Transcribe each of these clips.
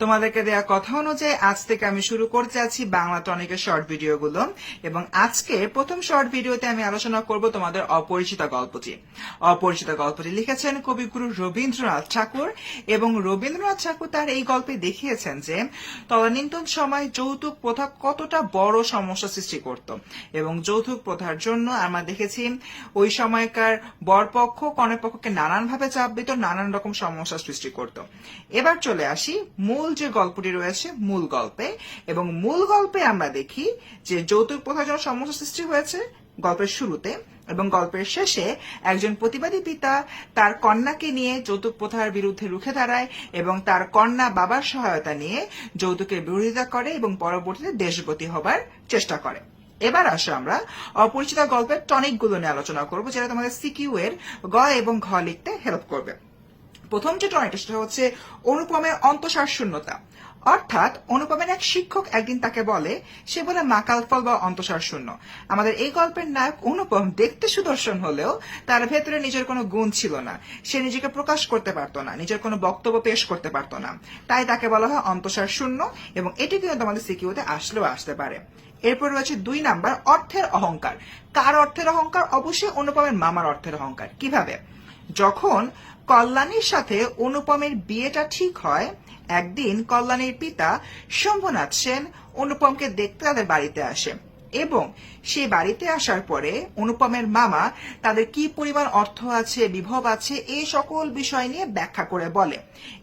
তোমাদেরকে দেওয়া কথা অনুযায়ী আজ থেকে আমি শুরু করতে যাচ্ছি বাংলা টনিকের শর্ট ভিডিওগুলো এবং আজকে প্রথম শর্ট ভিডিওতে আমি আলোচনা করব তোমাদের অপরিচিত গল্পটি। অপরিচিত গল্পটি লিখেছেন কবিগুরু রবীন্দ্রনাথ ঠাকুর এবং রবীন্দ্রনাথ ঠাকুর তার এই গল্পে দেখিয়েছেন যে তদানীন্তন সময় যৌতুক প্রথা কতটা বড় সমস্যা সৃষ্টি করত এবং যৌতুক প্রথার জন্য আমরা দেখেছি ওই সময়কার বরপক্ষ কনেপক্ষকে নানানভাবে চাপ দিত, নানান রকম সমস্যা সৃষ্টি করত। এবার চলে আসি মূল যে গল্পটি রয়েছে মূল গল্পে, এবং মূল গল্পে আমরা দেখি যে যৌতুক প্রথার জন্য সমস্যা সৃষ্টি হয়েছে গল্পের শুরুতে, এবং গল্পের শেষে একজন প্রতিবাদী পিতা তার কন্যাকে নিয়ে যৌতুক প্রথার বিরুদ্ধে রুখে দাঁড়ায় এবং তার কন্যা বাবার সহায়তা নিয়ে যৌতুকের বিরোধিতা করে এবং পরবর্তীতে দেশগতি হবার চেষ্টা করে। এবার আসো আমরা অপরিচিত গল্পের টনিকগুলো নিয়ে আলোচনা করবো, যেটা তোমাদের সিকিউ এর গ এবং ঘ লিখতে হেল্প করবে। প্রথম যে টনিকটা সেটা হচ্ছে অনুপমের অন্তঃসার শূন্যতা। অর্থাৎ অনুপমের এক শিক্ষক একদিন তাকে বলে, সে বলে মাকাল ফল বা অন্তঃসার শূন্য। আমাদের এই গল্পের নায়ক অনুপম দেখতে সুদর্শন হলেও তার ভেতরে নিজের কোনো গুণ ছিল না, সে নিজেকে প্রকাশ করতে পারতো না, নিজের কোনো বক্তব্য পেশ করতে পারতো না, তাই তাকে বলা হয় অন্তঃসার শূন্য, এবং এটি কিন্তু আমাদের সিকিউতে আসলেও আসতে পারে। এরপর রয়েছে 2 নাম্বার অর্থের অহংকার। কার অর্থের অহংকার? অবশ্যই অনুপমের মামার অর্থের অহংকার। কিভাবে? যখন কল্যাণীর সাথে অনুপমের বিয়েটা ঠিক হয়, একদিন কল্যাণীর পিতা শম্ভুনাথ সেন অনুপমকে দেখতে তাদের বাড়িতে আসে এবং সেই বাড়িতে আসার পরে অনুপমের মামা তাদের কি পরিমাণ অর্থ আছে, বিভব আছে, এই সকল বিষয় নিয়ে ব্যাখ্যা করে বলে।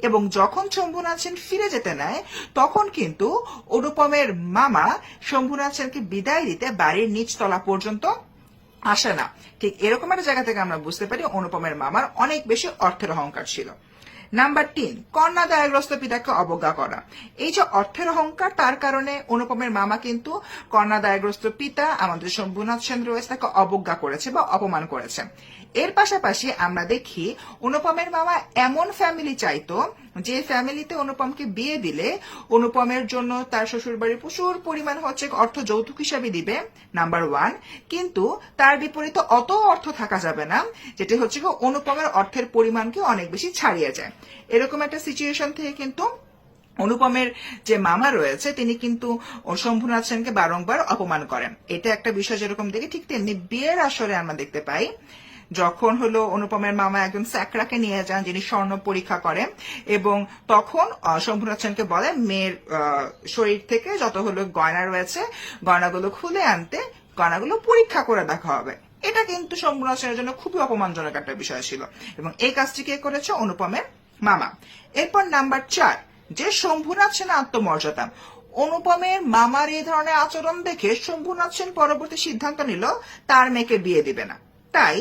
এবং যখন শম্ভুনাথ সেন ফিরে যেতে নেয় তখন কিন্তু অনুপমের মামা শম্ভুনাথ সেনকে বিদায় দিতে বাড়ির নিচতলা পর্যন্ত আসে না। ঠিক এরকম একটা জায়গা থেকে আমরা বুঝতে পারি অনুপমের মামার অনেক বেশি অর্থের অহংকার ছিল। নাম্বার 3, কন্যা দায়গ্রস্ত পিতাকে অবজ্ঞা করা। এই যে অর্থের অহংকার, তার কারণে অনুপমের মামা কিন্তু কন্যা দায়গ্রস্ত পিতা আমাদের শম্ভুনাথ সেন রয়েছে তাকে অবজ্ঞা করেছে বা অপমান করেছে। এর পাশাপাশি আমরা দেখি অনুপমের মামা এমন ফ্যামিলি চাইতো যে ফ্যামিলিতে অনুপমকে বিয়ে দিলে অনুপমের জন্য তার শ্বশুর বাড়ি প্রচুর পরিমাণ অর্থ যৌতুক হিসাবে দিবে, নাম্বার 1, কিন্তু তার বিপরীতে অত অর্থ থাকা যাবে না যেটা হচ্ছে অনুপমের অর্থের পরিমাণকে অনেক বেশি ছাড়িয়ে যায়। এরকম একটা সিচুয়েশন থেকে কিন্তু অনুপমের যে মামা রয়েছে তিনি কিন্তু শম্ভুনাথ সেনকে বারংবার অপমান করেন। এটা একটা বিষয় যেরকম দেখি, ঠিক তেমনি বিয়ের আসরে আমরা দেখতে পাই যখন হলো অনুপমের মামা একজন স্যাকরাকে নিয়ে যান যিনি স্বর্ণ পরীক্ষা করেন, এবং তখন শম্ভুনাথ সেনকে বলে মেয়ের শরীর থেকে যত হলো গয়না রয়েছে গয়নাগুলো খুলে আনতে, গয়নাগুলো পরীক্ষা করে দেখা হবে। এটা কিন্তু শম্ভুনাথ সেনের জন্য খুবই অপমানজনক একটা বিষয় ছিল এবং এই কাজটি কে করেছে? অনুপমের মামা। এরপর নাম্বার 4, যে শম্ভুনাথ সেনের আত্মমর্যাদা। অনুপমের মামার এই ধরনের আচরণ দেখে শম্ভুনাথ সেন পরবর্তী সিদ্ধান্ত নিল তার মেয়েকে বিয়ে দিবে না। তাই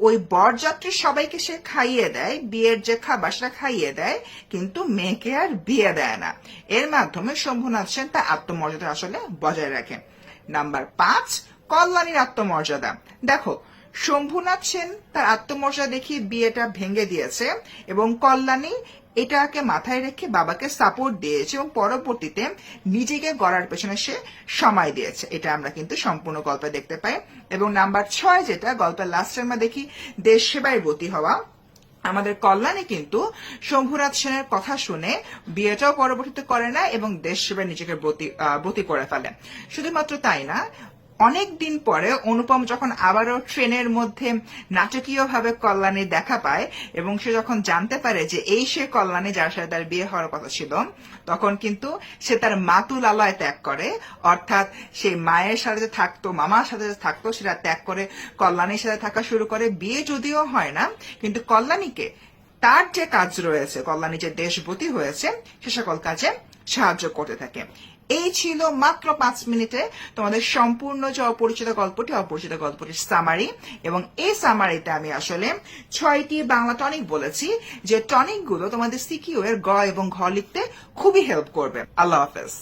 ওই বরযাত্রী সবাইকে সে খাইয়ে দেয়, বিয়ের যে খাবার সেটা খাইয়ে দেয়, কিন্তু মেয়েকে আর বিয়ে দেয় না। এর মাধ্যমে শম্ভুনাথ সেন তার আত্মমর্যাদা আসলে বজায় রাখে। নাম্বার 5, কল্যাণীর আত্মমর্যাদা। দেখো, শম্ভুনাথ সেন তার আত্মমর্যাদা দেখিয়ে বিয়েটা ভেঙে দিয়েছে এবং কল্যাণী এটাকে মাথায় রেখে বাবাকে সাপোর্ট দিয়েছে এবং পরবর্তীতে নিজেকে গড়ার পেছনে সে সময় দিয়েছে। এটা আমরা কিন্তু সম্পূর্ণ গল্পে দেখতে পাই। এবং নাম্বার 6, যেটা গল্পের লাস্টে আমরা দেখি, দেশ সেবায় ব্রতী হওয়া। আমাদের কল্যাণী কিন্তু শম্ভুনাথ সেনের কথা শুনে বিয়েটাও পরবর্তীতে করে না এবং দেশ সেবায় নিজেকে ব্রতী করে ফেলে। শুধুমাত্র তাই না, অনেক দিন পরে অনুপম যখন আবারও ট্রেনের মধ্যে নাটকীয়ভাবে কল্যাণী দেখা পায় এবং সে যখন জানতে পারে যে এই সে কল্যাণী যার সাথে তার বিয়ে হওয়ার কথা ছিল, তখন কিন্তু সে তার মাতুলালয় ত্যাগ করে, অর্থাৎ সেই মায়ের সাথে যে থাকতো, মামার সাথে যে থাকতো, সেটা ত্যাগ করে কল্যাণীর সাথে থাকা শুরু করে। বিয়ে যদিও হয় না, কিন্তু কল্যাণীকে তার যে কাজ রয়েছে, কল্যাণী যে দেশবতী হয়েছে, সে সকল কাজে সাহায্য করতে থাকে। এই ছিল মাত্র 5 মিনিটে তোমাদের সম্পূর্ণ যে অপরিচিত গল্পটির সামারি, এবং এই সামারিতে আমি আসলে 6টি বাংলা টনিক বলেছি যে টনিকগুলো তোমাদের সিকিউ এর গ এবং ঘ লিখতে খুবই হেল্প করবে। আল্লাহ হাফেজ।